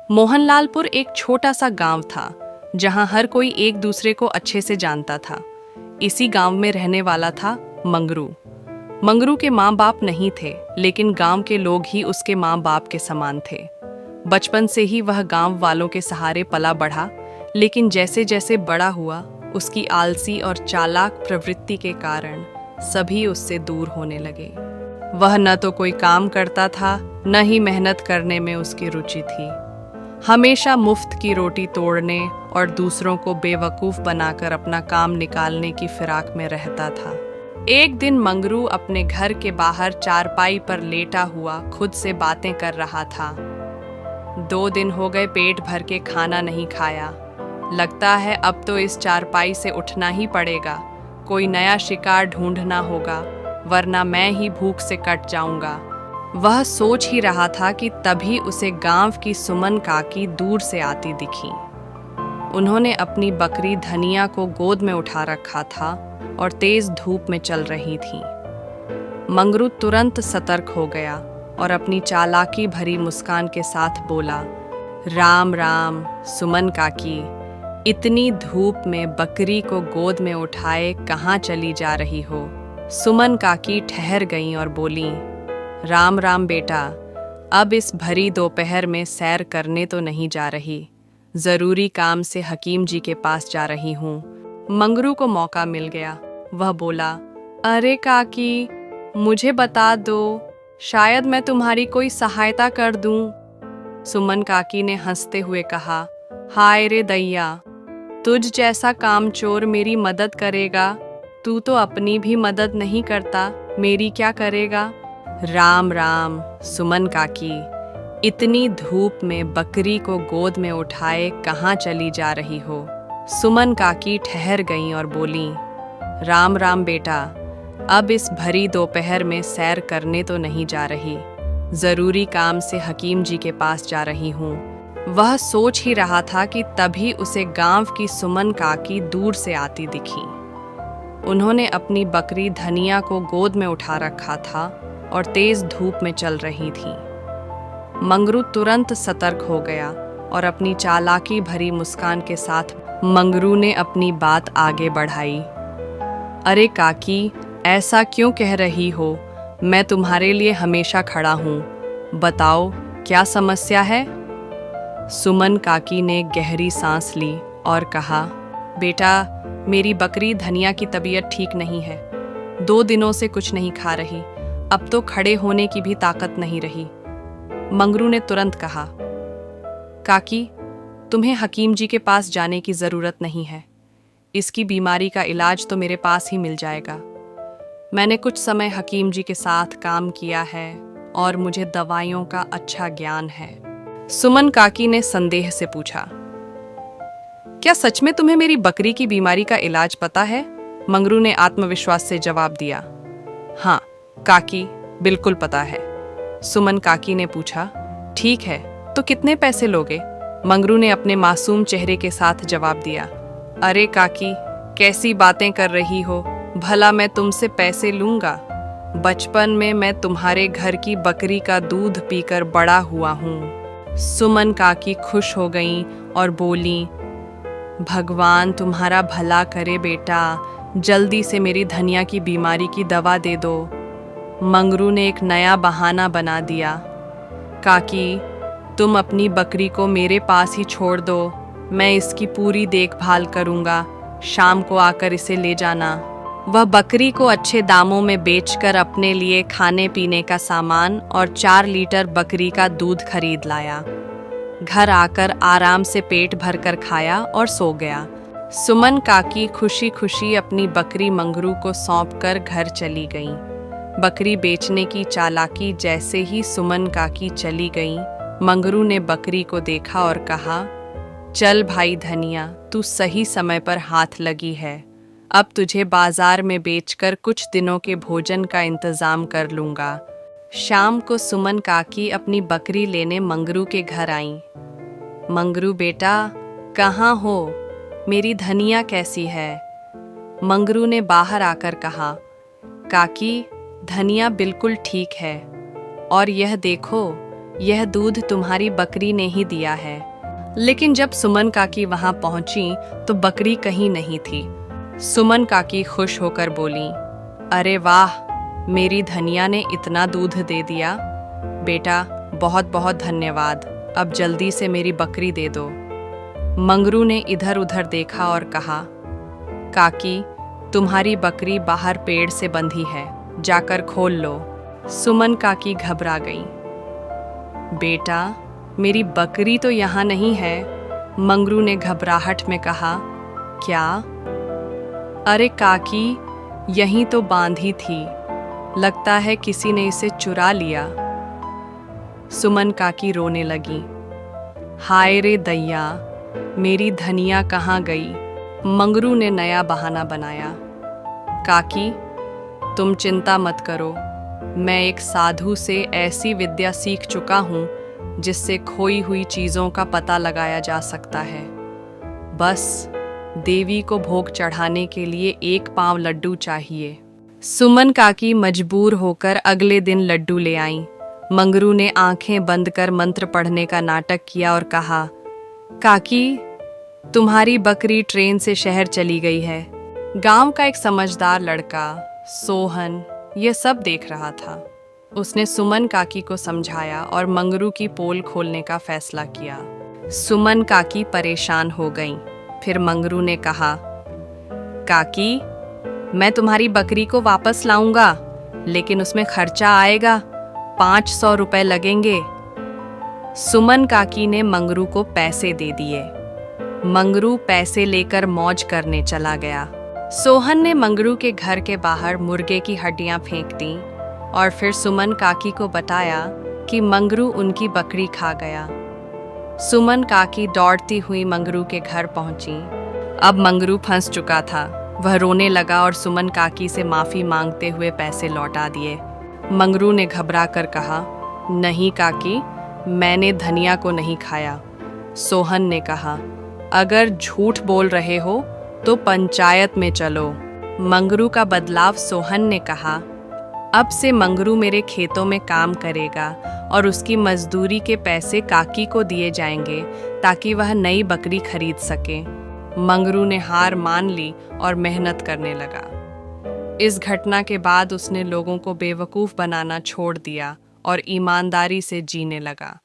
मोहनलालपुर एक छोटा सा गांव था जहां हर कोई एक दूसरे को अच्छे से जानता था। इसी गांव में रहने वाला था मंगरू। मंगरू के माँ बाप नहीं थे, लेकिन गांव के लोग ही उसके माँ बाप के समान थे। बचपन से ही वह गांव वालों के सहारे पला बढ़ा, लेकिन जैसे जैसे बड़ा हुआ, उसकी आलसी और चालाक प्रवृत्ति के कारण सभी उससे दूर होने लगे। वह न तो कोई काम करता था, न ही मेहनत करने में उसकी रुचि थी। हमेशा मुफ्त की रोटी तोड़ने और दूसरों को बेवकूफ़ बनाकर अपना काम निकालने की फिराक में रहता था। एक दिन मंगरू अपने घर के बाहर चारपाई पर लेटा हुआ खुद से बातें कर रहा था। 2 दिन हो गए पेट भर के खाना नहीं खाया। लगता है अब तो इस चारपाई से उठना ही पड़ेगा। कोई नया शिकार ढूंढना होगा, वरना मैं ही भूख से कट जाऊंगा। वह सोच ही रहा था कि तभी उसे गांव की सुमन काकी दूर से आती दिखी। उन्होंने अपनी बकरी धनिया को गोद में उठा रखा था और तेज धूप में चल रही थी। मंगरू तुरंत सतर्क हो गया और अपनी चालाकी भरी मुस्कान के साथ बोला, राम राम सुमन काकी, इतनी धूप में बकरी को गोद में उठाए कहाँ चली जा रही हो? सुमन काकी ठहर गईं और बोली, राम राम बेटा, अब इस भरी दोपहर में सैर करने तो नहीं जा रही। ज़रूरी काम से हकीम जी के पास जा रही हूँ। मंगरू को मौका मिल गया। वह बोला, अरे काकी, मुझे बता दो, शायद मैं तुम्हारी कोई सहायता कर दूँ। सुमन काकी ने हंसते हुए कहा, हाय रे दैया, तुझ जैसा कामचोर मेरी मदद करेगा? तू तो अपनी भी मदद नहीं करता, मेरी क्या करेगा? राम राम सुमन काकी, इतनी धूप में बकरी को गोद में उठाए कहाँ चली जा रही हो? सुमन काकी ठहर गईं और बोली, राम राम बेटा, अब इस भरी दोपहर में सैर करने तो नहीं जा रही। ज़रूरी काम से हकीम जी के पास जा रही हूँ। वह सोच ही रहा था कि तभी उसे गांव की सुमन काकी दूर से आती दिखी। उन्होंने अपनी बकरी धनिया को गोद में उठा रखा था और तेज धूप में चल रही थी। मंगरू तुरंत सतर्क हो गया और अपनी चालाकी भरी मुस्कान के साथ मंगरू ने अपनी बात आगे बढ़ाई। अरे काकी, ऐसा क्यों कह रही हो? मैं तुम्हारे लिए हमेशा खड़ा हूँ। बताओ, क्या समस्या है? सुमन काकी ने गहरी सांस ली और कहा, बेटा, मेरी बकरी धनिया की तबीयत ठीक नहीं है। 2 दिनों से कुछ नहीं खा रही। अब तो खड़े होने की भी ताकत नहीं रही। मंगरू ने तुरंत कहा, काकी, तुम्हें हकीम जी के पास जाने की ज़रूरत नहीं है। इसकी बीमारी का इलाज तो मेरे पास ही मिल जाएगा। मैंने कुछ समय हकीम जी के साथ काम किया है और मुझे दवाइयों का अच्छा ज्ञान है। सुमन काकी ने संदेह से पूछा, क्या सच में तुम्हें मेरी बकरी की बीमारी का इलाज पता है? मंगरू ने आत्मविश्वास से जवाब दिया, हाँ काकी, बिल्कुल पता है। सुमन काकी ने पूछा, ठीक है, तो कितने पैसे लोगे? मंगरू ने अपने मासूम चेहरे के साथ जवाब दिया, अरे काकी, कैसी बातें कर रही हो? भला मैं तुमसे पैसे लूंगा? बचपन में मैं तुम्हारे घर की बकरी का दूध पीकर बड़ा हुआ हूँ। सुमन काकी खुश हो गईं और बोली, भगवान तुम्हारा भला करे बेटा, जल्दी से मेरी धनिया की बीमारी की दवा दे दो। मंगरू ने एक नया बहाना बना दिया, काकी, तुम अपनी बकरी को मेरे पास ही छोड़ दो, मैं इसकी पूरी देखभाल करूँगा। शाम को आकर इसे ले जाना। वह बकरी को अच्छे दामों में बेचकर अपने लिए खाने पीने का सामान और 4 लीटर बकरी का दूध खरीद लाया। घर आकर आराम से पेट भरकर खाया और सो गया। सुमन काकी खुशी खुशी अपनी बकरी मंगरू को सौंपकर घर चली गईं। बकरी बेचने की चालाकी जैसे ही सुमन काकी चली गईं, मंगरू ने बकरी को देखा और कहा, चल भाई धनिया, तू सही समय पर हाथ लगी है। अब तुझे बाजार में बेचकर कुछ दिनों के भोजन का इंतजाम कर लूंगा। शाम को सुमन काकी अपनी बकरी लेने मंगरू के घर आईं। मंगरू बेटा, कहाँ हो? मेरी धनिया कैसी है? मंगरू ने बाहर आकर कहा, काकी, धनिया बिल्कुल ठीक है। और यह देखो, यह दूध तुम्हारी बकरी ने ही दिया है। लेकिन जब सुमन काकी वहां पहुंची तो बकरी कहीं नहीं थी। सुमन काकी खुश होकर बोली, अरे वाह, मेरी धनिया ने इतना दूध दे दिया। बेटा, बहुत बहुत धन्यवाद। अब जल्दी से मेरी बकरी दे दो। मंगरू ने इधर उधर देखा और कहा, काकी, तुम्हारी बकरी बाहर पेड़ से बंधी है, जाकर खोल लो। सुमन काकी घबरा गई। बेटा, मेरी बकरी तो यहाँ नहीं है। मंगरू ने घबराहट में कहा, क्या? अरे काकी, यहीं तो बांधी थी। लगता है किसी ने इसे चुरा लिया। सुमन काकी रोने लगी। हाय रे दैया, मेरी धनिया कहाँ गई? मंगरू ने नया बहाना बनाया। काकी, तुम चिंता मत करो। मैं एक साधु से ऐसी विद्या सीख चुका हूँ जिससे खोई हुई चीज़ों का पता लगाया जा सकता है। बस देवी को भोग चढ़ाने के लिए 1 पाव लड्डू चाहिए। सुमन काकी मजबूर होकर अगले दिन लड्डू ले आईं। मंगरू ने आंखें बंद कर मंत्र पढ़ने का नाटक किया और कहा, काकी, तुम्हारी बकरी ट्रेन से शहर चली गई है। गांव का एक समझदार लड़का सोहन यह सब देख रहा था। उसने सुमन काकी को समझाया और मंगरू की पोल खोलने का फैसला किया। सुमन काकी परेशान हो गईं। फिर मंगरू ने कहा, काकी, मैं तुम्हारी बकरी को वापस लाऊंगा, लेकिन उसमें खर्चा आएगा। 500 रुपए लगेंगे। सुमन काकी ने मंगरू को पैसे दे दिए। मंगरू पैसे लेकर मौज करने चला गया। सोहन ने मंगरू के घर के बाहर मुर्गे की हड्डियां फेंक दी और फिर सुमन काकी को बताया कि मंगरू उनकी बकरी खा गया। सुमन काकी दौड़ती हुई मंगरू के घर पहुंची। अब मंगरू फंस चुका था। वह रोने लगा और सुमन काकी से माफी मांगते हुए पैसे लौटा दिए। मंगरू ने घबरा कर कहा, नहीं काकी, मैंने धनिया को नहीं खाया। सोहन ने कहा, अगर झूठ बोल रहे हो तो पंचायत में चलो। मंगरू का बदलाव सोहन ने कहा, अब से मंगरू मेरे खेतों में काम करेगा और उसकी मजदूरी के पैसे काकी को दिए जाएंगे ताकि वह नई बकरी खरीद सके। मंगरू ने हार मान ली और मेहनत करने लगा। इस घटना के बाद उसने लोगों को बेवकूफ़ बनाना छोड़ दिया और ईमानदारी से जीने लगा।